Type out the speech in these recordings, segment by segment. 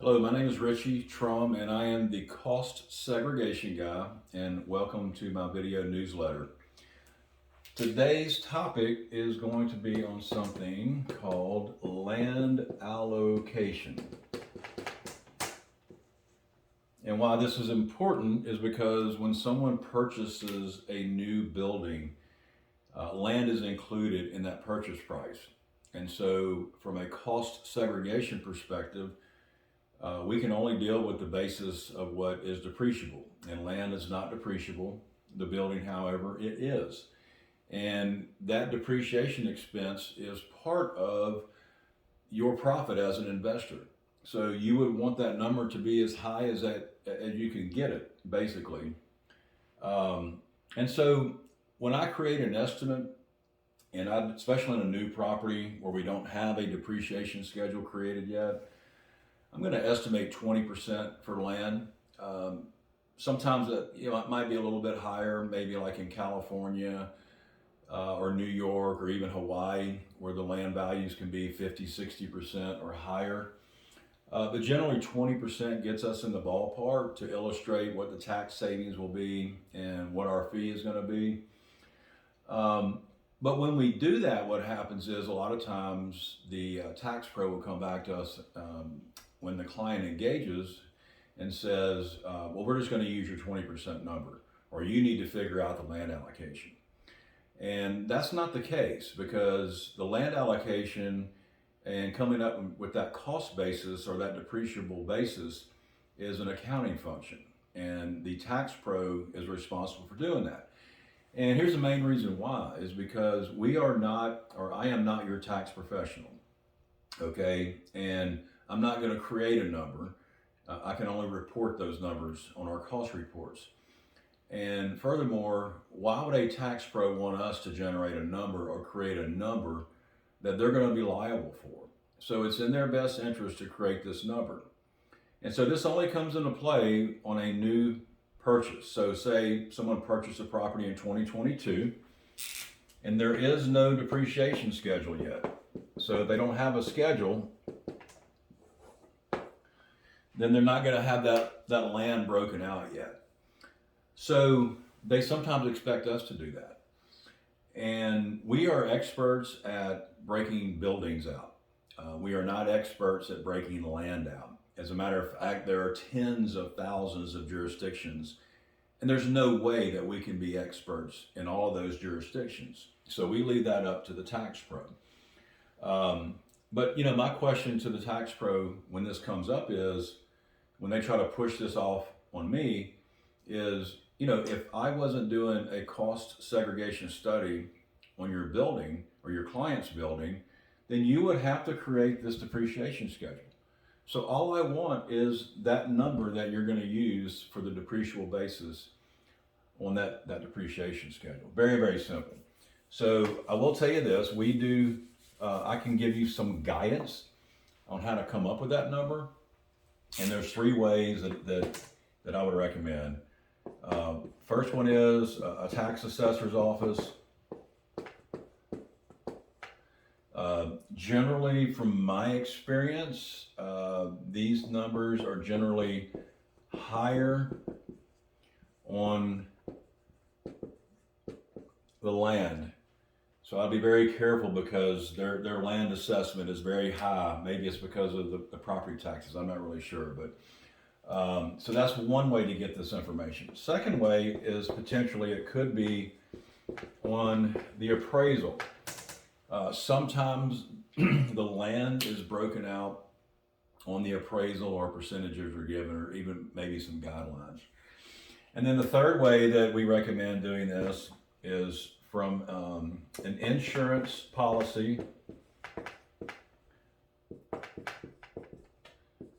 Hello, my name is Richie Trum, and I am the Cost Segregation guy, and welcome to my video newsletter. Today's topic is going to be on something called land allocation. And why this is important is because when someone purchases a new building, land is included in that purchase price. And so, from a cost segregation perspective, we can only deal with the basis of what is depreciable, and land is not depreciable. The building, however, it is. And that depreciation expense is part of your profit as an investor. So you would want that number to be as high as you can get it, basically. And so when I create an estimate, especially on a new property where we don't have a depreciation schedule created yet, I'm going to estimate 20% for land. Um, Sometimes it might be a little bit higher, maybe like in California or New York or even Hawaii, where the land values can be 50, 60% or higher. But generally, 20% gets us in the ballpark to illustrate what the tax savings will be and what our fee is going to be. Um, but when we do that, what happens is a lot of times the tax pro will come back to us when the client engages and says, well, we're just going to use your 20% number, or you need to figure out the land allocation. And that's not the case, because the land allocation and coming up with that cost basis or that depreciable basis is an accounting function. And the tax pro is responsible for doing that. And here's the main reason why is because we are not, or I am not your tax professional. Okay. And I'm not going to create a number. I can only report those numbers on our cost reports. And furthermore, why would a tax pro want us to generate a number or create a number that they're going to be liable for? So it's in their best interest to create this number. And so this only comes into play on a new purchase. So say someone purchased a property in 2022 and there is no depreciation schedule yet. So if they don't have a schedule, then they're not going to have that land broken out yet. So they sometimes expect us to do that. And we are experts at breaking buildings out. We are not experts at breaking land out. As a matter of fact, there are tens of thousands of jurisdictions, and there's no way that we can be experts in all of those jurisdictions. So we leave that up to the tax pro. But my question to the tax pro when this comes up is, when they try to push this off on me, is if I wasn't doing a cost segregation study on your building or your client's building, then you would have to create this depreciation schedule. So all I want is that number that you're going to use for the depreciable basis on that depreciation schedule. Very, very simple. So I will tell you this, I can give you some guidance on how to come up with that number. And there's three ways that I would recommend. First one is a tax assessor's office. Generally, from my experience, these numbers are generally higher on the land. So I'd be very careful because their land assessment is very high. Maybe it's because of the property taxes. I'm not really sure, but so that's one way to get this information. Second way is potentially it could be on the appraisal. Sometimes the land is broken out on the appraisal, or percentages are given, or even maybe some guidelines. And then the third way that we recommend doing this is from an insurance policy,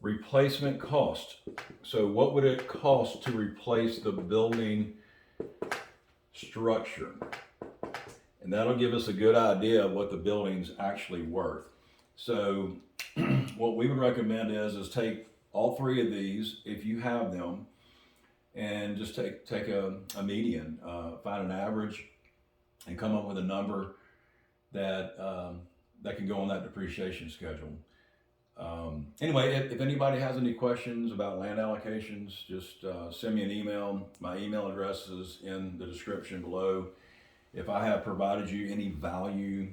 replacement cost. So what would it cost to replace the building structure? And that'll give us a good idea of what the building's actually worth. So what we would recommend is take all three of these, if you have them, and just take a median, find an average, and come up with a number that can go on that depreciation schedule. Anyway, if anybody has any questions about land allocations, just send me an email. My email address is in the description below. If I have provided you any value,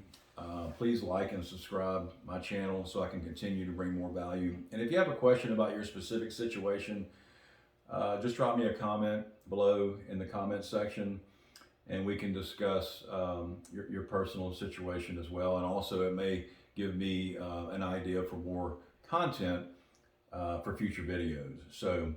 please like and subscribe my channel so I can continue to bring more value. And if you have a question about your specific situation, just drop me a comment below in the comment section, and we can discuss your personal situation as well. And also, it may give me an idea for more content for future videos. So,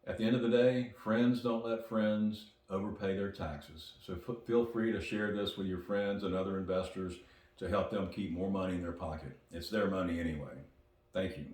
at the end of the day, friends don't let friends overpay their taxes. So feel free to share this with your friends and other investors to help them keep more money in their pocket. It's their money anyway. Thank you.